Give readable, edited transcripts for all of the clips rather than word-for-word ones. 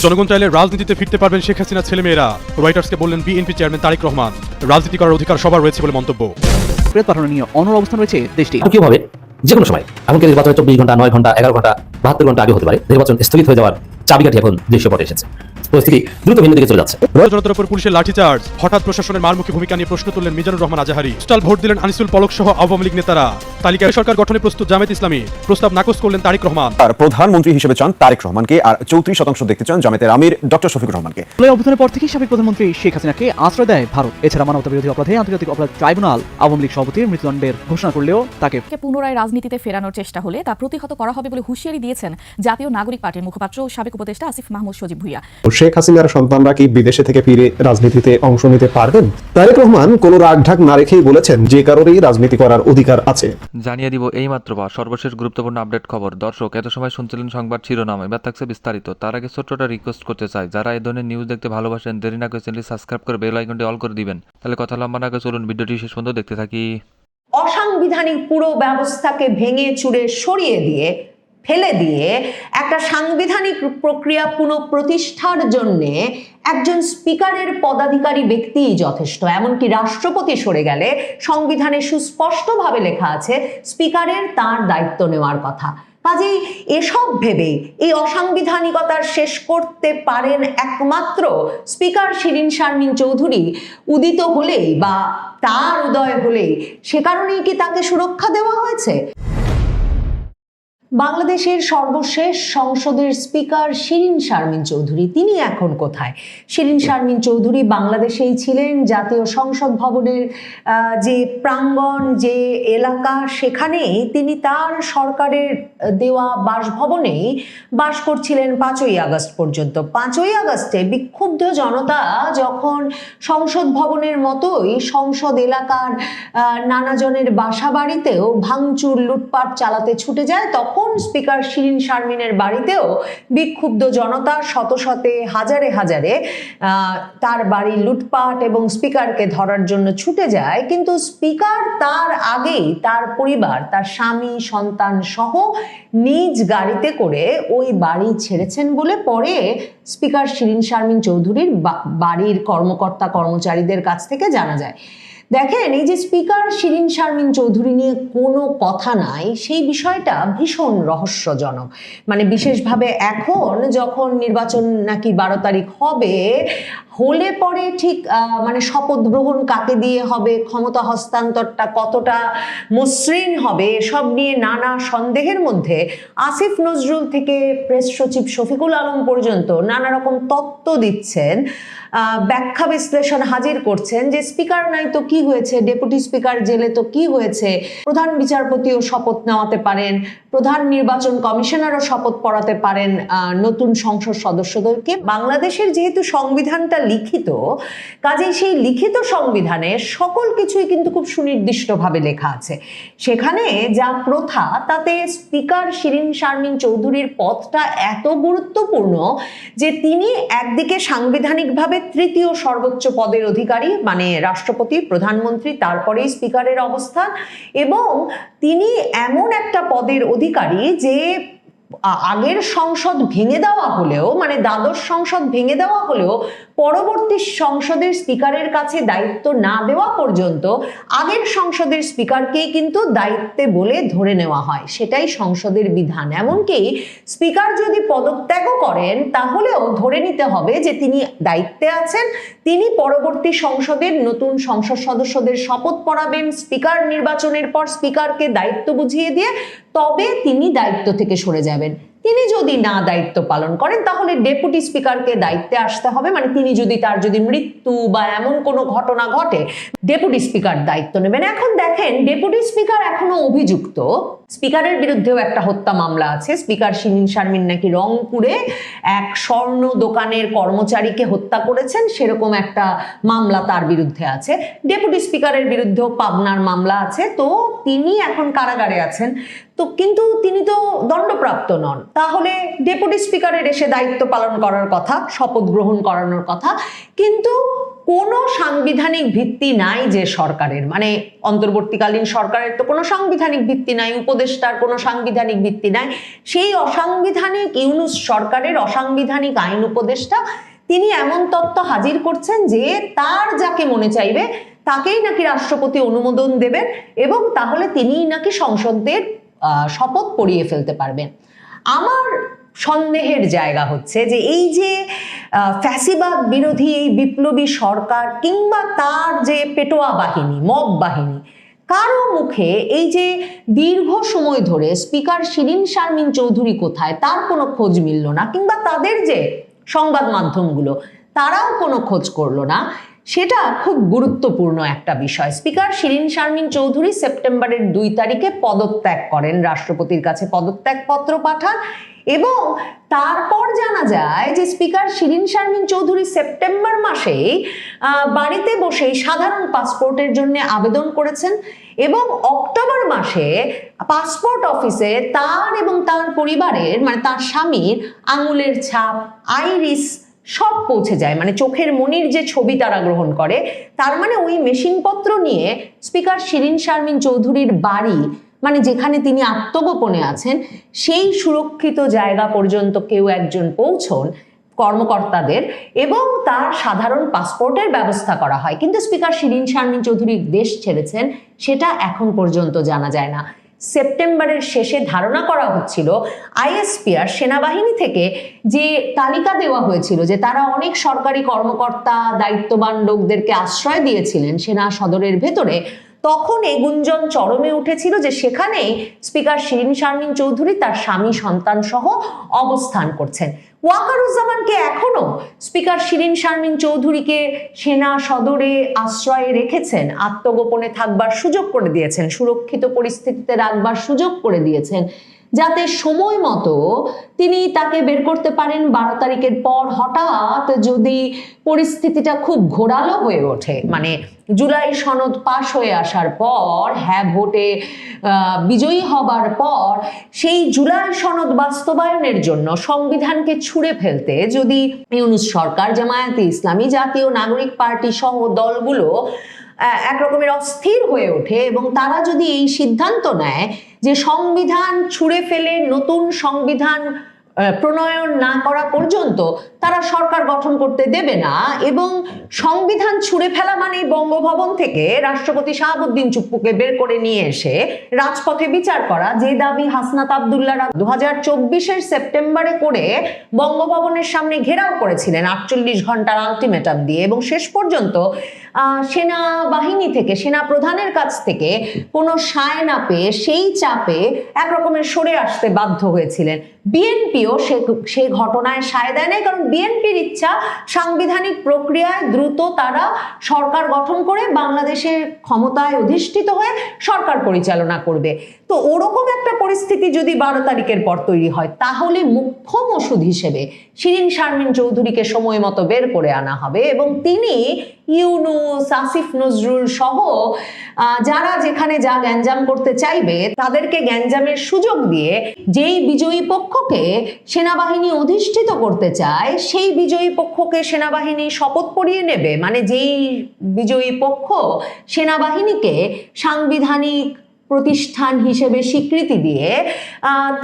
জনগণ চাইলে রাজনীতিতে ফিরতে পারবেন শেখ হাসিনার ছেলেমেয়েরা, রয়টার্সকে বললেন বিএনপি চেয়ারম্যান তারেক রহমান। রাজনীতি করার অধিকার সবার রয়েছে বলে মন্তব্য। প্রেত পাঠানো নিয়ে অনড় অবস্থান রয়েছে দেশটি। কিভাবে যে কোনো সময় এমনকি নির্বাচনের 24 ঘন্টা, 9 ঘন্টা, 11 ঘন্টা, 72 ঘন্টা আগে হতে পারে। নির্বাচন স্থগিত হয়ে যাওয়ার চাবিকাঠি এখন দৃশ্যপটে এসেছে। পরিস্থিতি দ্রুত ভিন্ন দিকে চলে যাচ্ছে। জনতার উপর পুলিশের লাঠিচার্জ, হঠাৎ প্রশাসনের মারমুখী ভূমিকা নিয়ে প্রশ্ন তুললেন মিজানুর রহমান আজাহারি। স্টাল ভোট দিলেন আনিসুল পলক সহ আওয়ামী লীগ নেতারা। তালিকায় সরকার গঠনে প্রস্তুত জামায়াত ইসলামী, প্রস্তাব নাকচ করলেন তারেক রহমান। আর প্রধানমন্ত্রী হিসেবে চান তারেক রহমানকে, আর 34% দেখতে চান জামায়াতের আমির ডক্টর শফিকুর রহমানকে। অভ্যুত্থানের পর থেকেই সাবেক প্রধানমন্ত্রী শেখ হাসিনাকে আশ্রয় দেয় ভারত। এছাড়া মানবতা বিরোধী অপরাধে আন্তর্জাতিক অপরাধ ট্রাইব্যুনাল আওয়ামী লীগ সভাপতির মৃত্যুদণ্ডের ঘোষণা করলেও তাকে পুনরায় রাজনীতিতে ফেরানোর চেষ্টা হলে তা প্রতিহত করা হবে বলে হুঁশিয়ারি দিয়েছেন জাতীয় নাগরিক পার্টির মুখপাত্র ও সাবেক উপদেষ্টা আসিফ মাহমুদ সজীব ভুইয়া। শেখ হাসিনার সন্তানরা কি বিদেশে থেকে ফিরে রাজনীতিতে অংশ নিতে পারবেন? তারেক রহমান কোনো রাগঢাক না রেখেই বলেছেন যে কারোরই রাজনীতি করার অধিকার আছে। জানিয়ে দিব এইমাত্র বা সর্বশেষ গুরুত্বপূর্ণ আপডেট খবর। দর্শক, এত সময় শুনছিলেন সংবাদ শিরোনাম, এবার থাকছে বিস্তারিত। তার আগে ছোট্টটা রিকোয়েস্ট করতে চাই, যারা এই ধরনের নিউজ দেখতে ভালোবাসেন দেরি না করে চ্যানেলটি সাবস্ক্রাইব করে বেল আইকনটি অল করে দিবেন। তাহলে কথা লম্বা না করে চলুন ভিডিওটি শেষ পর্যন্ত দেখতে থাকি। অসাংবিধানিক পুরো ব্যবস্থাকে ভেঙে চুরে সরিয়ে দিয়ে ফেলে দিয়ে একটা সাংবিধানিক প্রক্রিয়া পুনঃপ্রতিষ্ঠার জন্য একজন স্পিকারের পদাধিকারী ব্যক্তিই যথেষ্ট। এমনকি রাষ্ট্রপতি সরে গেলে সংবিধানে সুস্পষ্টভাবে লেখা আছে স্পিকারের তার দায়িত্ব নেওয়ার কথা। কাজেই এসব ভেবেই এই অসাংবিধানিকতার শেষ করতে পারেন একমাত্র স্পিকার শিরীন শারমিন চৌধুরী উদিত হলেই বা তার উদয় হলেই, সে কারণেই কি তাকে সুরক্ষা দেওয়া হয়েছে? বাংলাদেশের সর্বশেষ সংসদের স্পিকার শিরীন শারমিন চৌধুরী, তিনি এখন কোথায়? শিরীন শারমিন চৌধুরী বাংলাদেশেই ছিলেন। জাতীয় সংসদ ভবনের যে প্রাঙ্গণ, যে এলাকা, সেখানেই তিনি তার সরকারের দেওয়া বাসভবনেই বাস করছিলেন 5ই আগস্ট পর্যন্ত। 5ই আগস্টে বিক্ষুব্ধ জনতা যখন সংসদ ভবনের মতোই সংসদ এলাকার নানাজনের বাসা বাড়িতেও ভাঙচুর লুটপাট চালাতে ছুটে যায়, তখন স্পিকার শিরীন শারমিনের বাড়িতেও বিক্ষুব্ধ জনতা শত শতে হাজারে হাজারে তার বাড়ি লুটপাট এবং স্পিকারকে ধরার জন্য ছুটে যায়। কিন্তু স্পিকার তার আগেই তার পরিবার, তার স্বামী, সন্তান সহ নিজ গাড়িতে করে ওই বাড়ি ছেড়েছেন বলে পরে স্পিকার শিরীন শারমিন চৌধুরীর বাড়ির কর্মকর্তা কর্মচারীদের কাছ থেকে জানা যায়। দেখেন, এই যে স্পিকার শিরীন শারমিন চৌধুরী নিয়ে কোনো কথা নাই, সেই বিষয়টা ভীষণ রহস্যজনক। মানে বিশেষভাবে এখন যখন নির্বাচন নাকি 12 তারিখ হলে পরে ঠিক মানে শপথ গ্রহণ কাকে দিয়ে হবে, ক্ষমতা হস্তান্তরটা কতটা মসৃণ হবে, এসব নিয়ে নানা সন্দেহের মধ্যে আসিফ নজরুল থেকে প্রেস সচিব শফিকুল আলম পর্যন্ত নানা রকম তত্ত্ব দিচ্ছেন, ব্যাখ্যা বিশ্লেষণ হাজির করছেন যে স্পিকার নাই তো কি হয়েছে, ডেপুটি স্পিকার জেলে তো কি হয়েছে, প্রধান বিচারপতিও শপথ নেওয়াতে পারেন, প্রধান নির্বাচন কমিশনারও শপথ পড়াতে পারেন নতুন সংসদ সদস্যদেরকে। বাংলাদেশের যেহেতু সংবিধানটা লিখিত, কাজেই সেই লিখিত সংবিধানে সকল কিছুই কিন্তু খুব সুনির্দিষ্টভাবে লেখা আছে। সেখানে যা প্রথা, তাতে স্পিকার শিরীন শারমিন চৌধুরীর পদটা এত গুরুত্বপূর্ণ যে তিনি একদিকে সাংবিধানিকভাবে তৃতীয় সর্বোচ্চ পদের অধিকারী, মানে রাষ্ট্রপতি, প্রধানমন্ত্রী, তারপরেই স্পিকারের অবস্থান, এবং তিনি এমন একটা পদের অধিকারী যে আগের সংসদ ভেঙে দেওয়া হলেও, মানে দ্বাদশ সংসদ ভেঙে দেওয়া হলেও পরবর্তী সংসদের স্পিকারের কাছে দায়িত্ব না দেওয়া পর্যন্ত আগের সংসদের স্পিকারকেই কিন্তু দায়িত্বে বলে ধরে নেওয়া হয়। সেটাই সংসদের বিধান। এমনকি স্পিকার যদি পদত্যাগও করেন তাহলেও ধরে নিতে হবে যে তিনি দায়িত্বে আছেন, তিনি পরবর্তী সংসদের নতুন সংসদ সদস্যদের শপথ পড়াবেন, স্পিকার নির্বাচনের পর স্পিকারকে দায়িত্ব বুঝিয়ে দিয়ে তবে তিনি দায়িত্ব থেকে সরে যাবেন। তিনি যদি না দায়িত্ব পালন করেন তাহলে ডেপুটি স্পিকারকে দায়িত্বে আসতে হবে। মানে তিনি যদি তার মৃত্যু বা এমন কোনো ঘটনা ঘটে, ডেপুটি স্পিকার দায়িত্ব নেবেন। এখন দেখেন, ডেপুটি স্পিকার এখনো অভিযুক্ত। স্পিকারের বিরুদ্ধেও একটা হত্যা মামলা আছে। স্পিকার শিরীন শারমিন নাকি রংপুরে এক স্বর্ণ দোকানের কর্মচারীকে হত্যা করেছেন, সেরকম একটা মামলা তার বিরুদ্ধে আছে। ডেপুটি স্পিকারের বিরুদ্ধেও পাবনার মামলা আছে। তো তিনি এখন কারাগারে আছেন, তো কিন্তু তিনি তো দণ্ডপ্রাপ্ত নন। তাহলে ডেপুটি স্পিকারের এসে দায়িত্ব পালন করার কথা, শপথ গ্রহণ করানোর কথা। কিন্তু কোনো সাংবিধানিক ভিত্তি নাই যে সরকারের, মানে অন্তর্বর্তীকালীন সরকারের তো কোনো সাংবিধানিক ভিত্তি নাই, উপদেষ্টার কোনো সাংবিধানিক ভিত্তি নাই, সেই অসাংবিধানিক ইউনূস সরকারের অসাংবিধানিক আইন উপদেষ্টা তিনি এমন তত্ত্ব হাজির করছেন যে তার যাকে মনে চাইবে তাকেই নাকি রাষ্ট্রপতি অনুমোদন দেবেন এবং তাহলে তিনিই নাকি সংসদের শপথ পড়িয়ে ফেলতে পারবেন। আমার সন্দেহের জায়গা হচ্ছে যে এই যে ফ্যাসিবাদ বিরোধী এই বিপ্লবী সরকার কিংবা তার যে পেটোয়া বাহিনী, মব বাহিনী, কারো মুখে এই যে দীর্ঘ সময় ধরে স্পিকার শিরীন শারমিন চৌধুরী কোথায় তার কোনো খোঁজ মিলল না, কিংবা তাদের যে সংবাদ মাধ্যমগুলো তারাও কোনো খোঁজ করলো না, সেটা খুব গুরুত্বপূর্ণ একটা বিষয়। স্পিকার শিরীন শারমিন চৌধুরী সেপ্টেম্বরের 2 তারিখে পদত্যাগ করেন, রাষ্ট্রপতির কাছে পদত্যাগপত্র পাঠান এবং তারপর জানা যায় যে স্পিকার শিরীন শারমিন চৌধুরী সেপ্টেম্বর মাসেই বাড়িতে বসেই সাধারণ পাসপোর্টের জন্য আবেদন করেছেন এবং অক্টোবর মাসে পাসপোর্ট অফিসে তার এবং তার পরিবারের, মানে তার স্বামীর আঙুলের ছাপ, আইরিস সব পৌঁছে যায়, মানে চোখের মনির যে ছবি তারা গ্রহণ করে, তার মানে ওই মেশিনপত্র নিয়ে স্পিকার শিরীন শারমিন চৌধুরীর বাড়ি, মানে যেখানে তিনি আত্মগোপনে আছেন, সেই সুরক্ষিত জায়গা পর্যন্ত কেউ একজন পৌঁছন কর্মকর্তাদের এবং তার সাধারণ পাসপোর্টের ব্যবস্থা করা হয়। কিন্তু স্পিকার শিরীন শারমিন চৌধুরী দেশ ছেড়েছেন সেটা এখন পর্যন্ত জানা যায় না। সেপ্টেম্বরের শেষে ধারণা করা হচ্ছিল আইএসপিআর সেনাবাহিনী থেকে যে তালিকা দেওয়া হয়েছিল যে তারা অনেক সরকারি কর্মকর্তা, দায়িত্ববান লোকদেরকে আশ্রয় দিয়েছিলেন সেনা সদরের ভেতরে, তখন এই গুঞ্জন চরমে উঠেছিল যে সেখানেই স্পিকার শিরীন শারমিন চৌধুরী তার স্বামী সন্তান সহ অবস্থান করছেন। ওয়াকারুজ্জামানকে এখনো স্পিকার শিরীন শারমিন চৌধুরীকে সেনা সদরে আশ্রয়ে রেখেছেন, আত্মগোপনে থাকবার সুযোগ করে দিয়েছেন, সুরক্ষিত পরিস্থিতিতে রাখবার সুযোগ করে দিয়েছেন, যাতে সময় মতো তিনি তাকে বের করতে পারেন। 12 তারিখের পর হঠাৎ যদি পরিস্থিতিটা খুব ঘোরালো হয়ে ওঠে, মানে জুলাই সনদ পাশ হয়ে আসার পর, হ্যাঁ ভোটে বিজয়ী হবার পর সেই জুলাই সনদ বাস্তবায়নের জন্য সংবিধানকে ছুঁড়ে ফেলতে যদি ইউনূস সরকার, জামায়াতে ইসলামী, জাতীয় নাগরিক পার্টি সহ দলগুলো এক রকমের অস্থির হয়ে ওঠে এবং তারা যদি এই সিদ্ধান্ত নেয় যে সংবিধান ছুঁড়ে ফেলে নতুন সংবিধান প্রণয়ন না করা পর্যন্ত তারা সরকার গঠন করতে দেবে না, এবং সংবিধান ছুঁড়ে ফেলা মানে বঙ্গভবন থেকে রাষ্ট্রপতি শাহাবুদ্দিন চুপ্পুকে বের করে নিয়ে এসে রাজপথে বিচার করা, যে দাবি হাসনাত আবদুল্লাহরা 2024-এর সেপ্টেম্বরে করে বঙ্গভবনের সামনে ঘেরাও করেছিলেন 48 ঘন্টার আলটিমেটাম দিয়ে, এবং শেষ পর্যন্ত সেনাবাহিনী থেকে, সেনা প্রধানের কাছ থেকে কোনো সায় না পেয়ে সেই চাপে একরকমের সরে আসতে বাধ্য হয়েছিলেন। বিএনপিও সে ঘটনায় সায় দেয় নাই, কারণ বিএনপির ইচ্ছা সাংবিধানিক প্রক্রিয়ায় দ্রুত তারা সরকার গঠন করে বাংলাদেশের ক্ষমতায় অধিষ্ঠিত হয়ে সরকার পরিচালনা করবে। তো ওরকম একটা পরিস্থিতি যদি 12 তারিখের পর তৈরি হয়, তাহলে মুখ্যম ওষুধ হিসেবে শিরীন শারমিন চৌধুরীকে সময় মতো বের করে আনা হবে এবং তিনি ইউনূস, আসিফ নজরুল সহ যারা যেখানে যা গ্যাঞ্জাম করতে চাইবে তাদেরকে গ্যাঞ্জামের সুযোগ দিয়ে যেই বিজয়ী পক্ষকে সেনাবাহিনী অধিষ্ঠিত করতে চায় সেই বিজয়ী পক্ষকে সেনাবাহিনী শপথ পড়িয়ে নেবে, মানে যেই বিজয়ী পক্ষ সেনাবাহিনীকে সাংবিধানিক প্রতিষ্ঠান হিসেবে স্বীকৃতি দিয়ে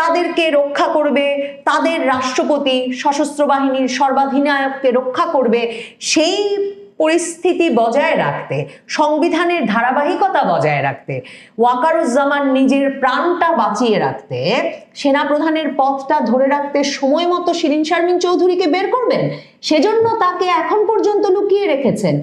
তাদেরকে রক্ষা করবে, তাদের রাষ্ট্রপতি, সশস্ত্র বাহিনীর সর্বাধিনায়ককে রক্ষা করবে, সেই পরিস্থিতি বজায় রাখতে, সংবিধানের ধারাবাহিকতা বজায় রাখতে, ওয়াকারুজ্জামান নিজের প্রাণটা বাঁচিয়ে রাখতে, সেনাপ্রধানের পথটা ধরে রাখতে সময় মতো শিরীন শারমিন চৌধুরীকে বের করবেন, সেজন্য তাকে এখন পর্যন্ত লুকিয়ে রেখেছেন।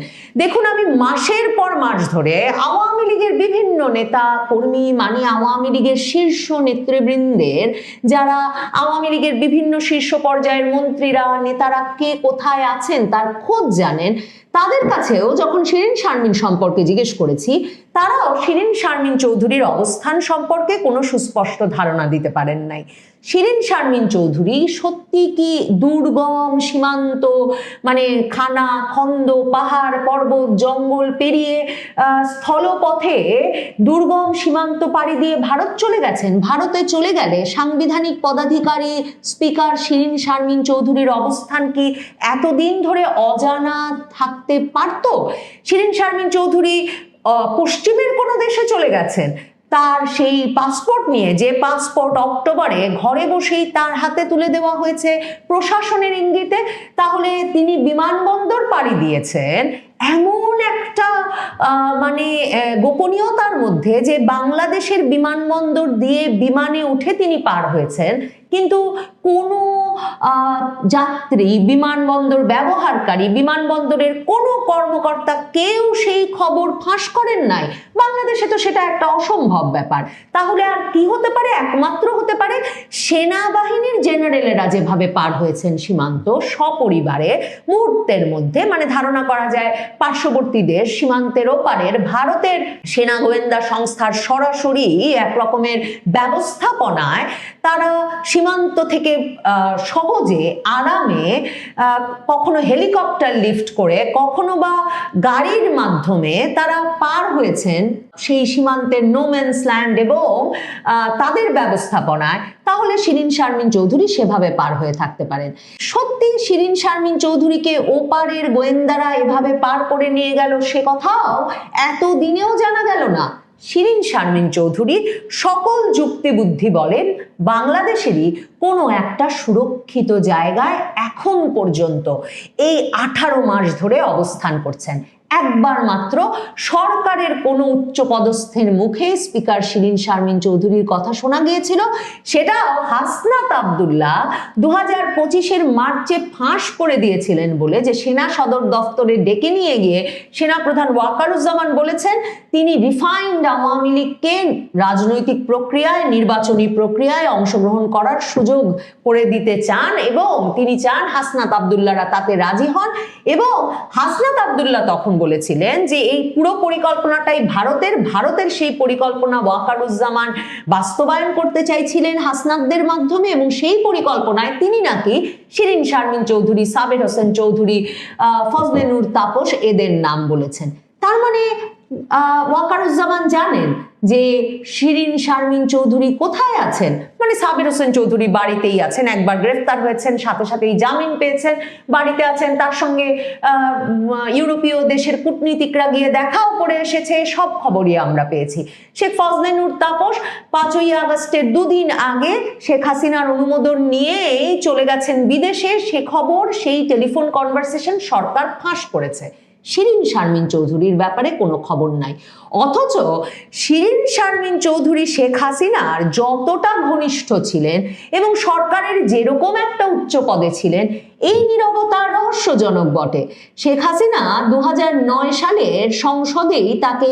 দেখুন, আমি মাসের পর মাস ধরে আওয়ামী লীগের বিভিন্ন নেতা কর্মী, মানে আওয়ামী লীগের শীর্ষ নেতৃবৃন্দের, যারা আওয়ামী লীগের বিভিন্ন শীর্ষ পর্যায়ের মন্ত্রীরা, নেতারা কে কোথায় আছেন তার খোঁজ জানেন, তাদের কাছেও যখন শিরীন শারমিন সম্পর্কে জিজ্ঞেস করেছি, তারাও শিরিন শারমিন চৌধুরীর অবস্থান সম্পর্কে কোনো সুস্পষ্ট ধারণা দিতে পারেন নাই। শিরিন শারমিন চৌধুরী সত্যি কি দুর্গম সীমান্ত, মানে খানা খন্দ পাহাড় পর্বত জঙ্গল পেরিয়ে স্থলপথে দুর্গম সীমান্ত পাড়ি দিয়ে ভারত চলে গেছেন? ভারতে চলে গেলে সাংবিধানিক পদাধিকারী স্পিকার শিরিন শারমিন চৌধুরীর অবস্থান কি এতদিন ধরে অজানা থাকতে পারত? শিরিন শারমিন চৌধুরী পশ্চিমের কোনো দেশে চলে গেছেন, তার সেই পাসপোর্ট নিয়ে, যে পাসপোর্ট অক্টোবরে ঘরে বসেই তার হাতে তুলে দেওয়া হয়েছে প্রশাসনের ইঙ্গিতে, তাহলে তিনি বিমানবন্দর পাড়ি দিয়েছেন এমন একটা মানে গোপনীয়তার মধ্যে যে বাংলাদেশের বিমানবন্দর দিয়ে বিমানে উঠে তিনি পার হয়েছেন, কিন্তু কোনো যাত্রী, বিমানবন্দর ব্যবহারকারী, বিমানবন্দরের কোনো কর্মকর্তা কেউ সেই খবর ফাঁস করেন নাই। বাংলাদেশে তো সেটা একটা অসম্ভব ব্যাপার। তাহলে আর কি হতে পারে? একমাত্র হতে পারে সেনাবাহিনীর জেনারেলেরা যেভাবে পার হয়েছেন সীমান্ত সপরিবারে মুহূর্তের মধ্যে, মানে ধারণা করা যায় পার্শ্ববর্তী দেশ সীমান্তের ওপারের ভারতের সেনা গোয়েন্দা সংস্থার সরাসরি এক রকমের ব্যবস্থাপনায় তারা সীমান্ত থেকে সহজে আরামে কখনো হেলিকপ্টার লিফট করে, কখনো বা গাড়ির মাধ্যমে তারা পার হয়েছেন সেই সীমান্তের নোম্যান্স ল্যান্ড এবং তাদের ব্যবস্থাপনায়। তাহলে শিরিন শারমিন চৌধুরী সেভাবে পার হয়ে থাকতে পারেন। সত্যি শিরিন শারমিন চৌধুরীকে ওপারের গোয়েন্দারা এভাবে পার করে নিয়ে গেল, সে কথাও এতদিনেও জানা গেল না। শিরিন শারমিন চৌধুরী সকল যুক্তিবুদ্ধি বলেন বাংলাদেশেরই কোনো একটা সুরক্ষিত জায়গায় এখন পর্যন্ত এই 18 মাস ধরে অবস্থান করছেন। একবার মাত্র সরকারের কোনো উচ্চ পদস্থের মুখে স্পিকার শিরিন শারমিন চৌধুরীর কথা শোনা গিয়েছিল, সেটাও হাসনাত আব্দুল্লাহ 2025-এর মার্চে ফাঁস করে দিয়েছিলেন বলে, যে সেনা সদর দফতরে ডেকে নিয়ে গিয়ে সেনাপ্রধান ওয়াকারুজ্জামান বলেছেন তিনি রিফাইন্ড আওয়ামী লীগকে রাজনৈতিক প্রক্রিয়ায়, নির্বাচনী প্রক্রিয়ায় অংশগ্রহণ করার সুযোগ করে দিতে চান এবং তিনি চান হাসনাত আব্দুল্লাহরা তাতে রাজি হন। এবং হাসনাত আব্দুল্লাহ তখন বলেছিলেন যে এই পুরো পরিকল্পনাটাই ভারতের সেই পরিকল্পনা ওয়াকারুজ্জামান বাস্তবায়ন করতে চাইছিলেন হাসনাতদের মাধ্যমে, এবং সেই পরিকল্পনায় তিনি নাকি শিরিন শারমিন চৌধুরী, সাবের হোসেন চৌধুরী, ফজলে নূর তাপস এদের নাম বলেছেন। তার মানে ওয়াকারুজ্জামান জানেন যে শিরিন শারমিন চৌধুরী কোথায় আছেন, মানে সাবির হোসেন চৌধুরী বাড়িতেই আছেন, একবার গ্রেফতার হয়েছেন, সাথে সাথেই জামিন পেয়েছেন, বাড়িতে আছেন, তার সঙ্গে ইউরোপীয় দেশের কূটনীতিকরা গিয়ে দেখাও করে এসেছে, সব খবরই আমরা পেয়েছি। শেখ ফজলে নূর তাপস 5ই আগস্টের 2 দিন আগে শেখ হাসিনার অনুমোদন নিয়েই চলে গেছেন বিদেশে, সে খবর, সেই টেলিফোন কনভারসেশন সরকার ফাঁস করেছে। শিরিন শারমিন চৌধুরীর ব্যাপারে কোনো খবর নাই। অথচ শিরিন শারমিন চৌধুরী শেখ হাসিনার যতটা ঘনিষ্ঠ ছিলেন এবং সরকারের যেরকম একটা উচ্চ পদে ছিলেন, এই নীরবতা রহস্যজনক বটে। শেখ হাসিনা 2009 সালের সংসদেই তাকে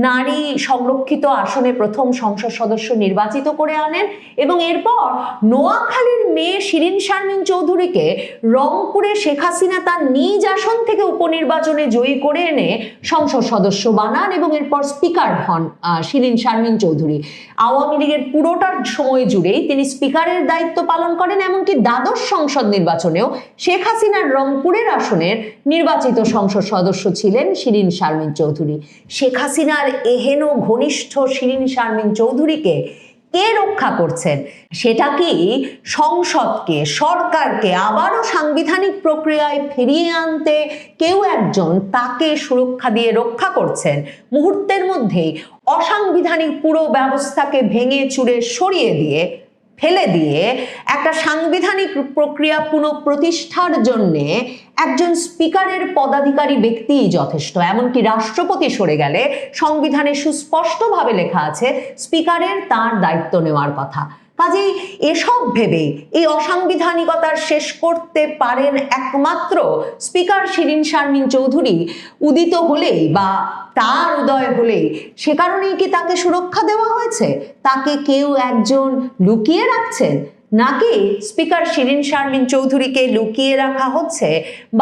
নারী সংরক্ষিত আসনে প্রথম সংসদ সদস্য নির্বাচিত করে আনেন এবং এরপর নোয়াখালীর মেয়ে শিরিন শারমিন চৌধুরীকে রংপুরে শেখ হাসিনা তার নিজ আসন থেকে উপনির্বাচনে জয়ী করে এনে সংসদ সদস্য বানান এবং এরপর স্পিকার হন শিরিন শারমিন চৌধুরী। আওয়ামী লীগের পুরোটা সময় জুড়েই তিনি স্পিকারের দায়িত্ব পালন করেন, এমনকি দ্বাদশ সংসদ নির্বাচনেও শেখ হাসিনার রংপুরের আসনের নির্বাচিত সংসদ সদস্য ছিলেন শিরিন শারমিন চৌধুরী। শেখ হাসিনার এহেন ঘনিষ্ঠ শিরিন শারমিন চৌধুরীকে কে রক্ষা করছেন? সেটা কি সংসদকে, সরকারকে আবারও সাংবিধানিক প্রক্রিয়ায় ফিরিয়ে আনতে কেউ একজন তাকে সুরক্ষা দিয়ে রক্ষা করছেন? মুহূর্তের মধ্যেই অসাংবিধানিক পুরো ব্যবস্থাকে ভেঙে চুরে সরিয়ে দিয়ে, ফেলে দিয়ে একটা সাংবিধানিক প্রক্রিয়া পুনঃপ্রতিষ্ঠার জন্যে একজন স্পিকারের পদাধিকারী ব্যক্তিই যথেষ্ট। এমনকি রাষ্ট্রপতি সরে গেলে সংবিধানে সুস্পষ্টভাবে লেখা আছে স্পিকারের তার দায়িত্ব নেওয়ার কথা। কাজেই এসব ভেবে এই অসাংবিধানিকতার শেষ করতে পারেন একমাত্র স্পিকার শিরিন শারমিন চৌধুরী উদিত হলেই বা তার উদয় হলেই। সে কারণেই কি তাকে সুরক্ষা দেওয়া হয়েছে? তাকে কেউ একজন লুকিয়ে রাখছেন? নাকি স্পিকার শিরীন শারমিন চৌধুরীকে লুকিয়ে রাখা হচ্ছে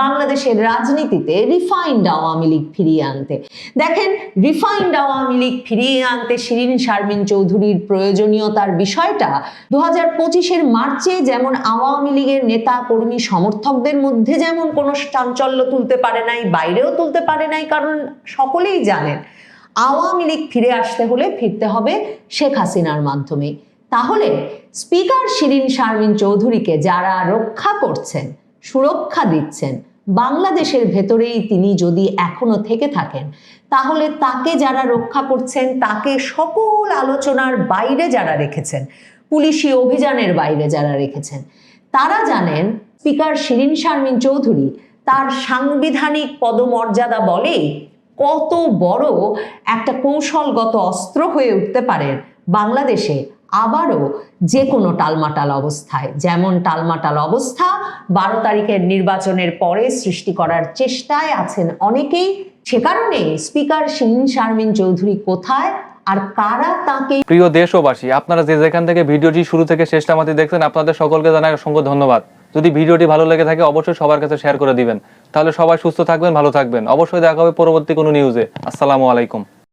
বাংলাদেশের রাজনীতিতে রিফাইন্ড আওয়ামী লীগ ফিরিয়ে আনতে? দেখেন, রিফাইন্ড আওয়ামী লীগ ফিরিয়ে আনতে শিরীন শারমিন চৌধুরীর প্রয়োজনীয়তার বিষয়টা 2025-এর মার্চে যেমন আওয়ামী লীগের নেতা কর্মী সমর্থকদের মধ্যে যেমন কোনো চাঞ্চল্য তুলতে পারে নাই, বাইরেও তুলতে পারে নাই, কারণ সকলেই জানেন আওয়ামী লীগ ফিরে আসতে হলে ফিরতে হবে শেখ হাসিনার মাধ্যমে। তাহলে স্পিকার শিরীন শারমিন চৌধুরীকে যারা রক্ষা করছেন, সুরক্ষা দিচ্ছেন, বাংলাদেশের ভেতরেই তিনি যদি এখনো থেকে থাকেন, তাহলে তাকে যারা রক্ষা করছেন, তাকে সকল আলোচনার বাইরে যারা রেখেছেন, পুলিশি অভিযানের বাইরে যারা রেখেছেন, তারা জানেন স্পিকার শিরীন শারমিন চৌধুরী তার সাংবিধানিক পদমর্যাদা বলে কত বড় একটা কৌশলগত অস্ত্র হয়ে উঠতে পারেন বাংলাদেশে আবারও যে কোনো টালমাটাল অবস্থায়। যেমন টালমাটাল অবস্থা 12 তারিখের নির্বাচনের পরে সৃষ্টি করার চেষ্টায় আছেন অনেকেই। সে কারণে স্পিকার শিরীন শারমিন চৌধুরী কোথায় আর কারা তাকে। প্রিয় দেশবাসী, আপনারা যে যেখান থেকে ভিডিওটি শুরু থেকে শেষটা মাত্র দেখছেন, আপনাদের সকলকে জানাই অসংখ্য ধন্যবাদ। যদি ভিডিওটি ভালো লেগে থাকে অবশ্যই সবার কাছে শেয়ার করে দিবেন, তাহলে সবাই সুস্থ থাকবেন, ভালো থাকবেন। অবশ্যই দেখা হবে পরবর্তী কোনো নিউজে। আসসালামু আলাইকুম।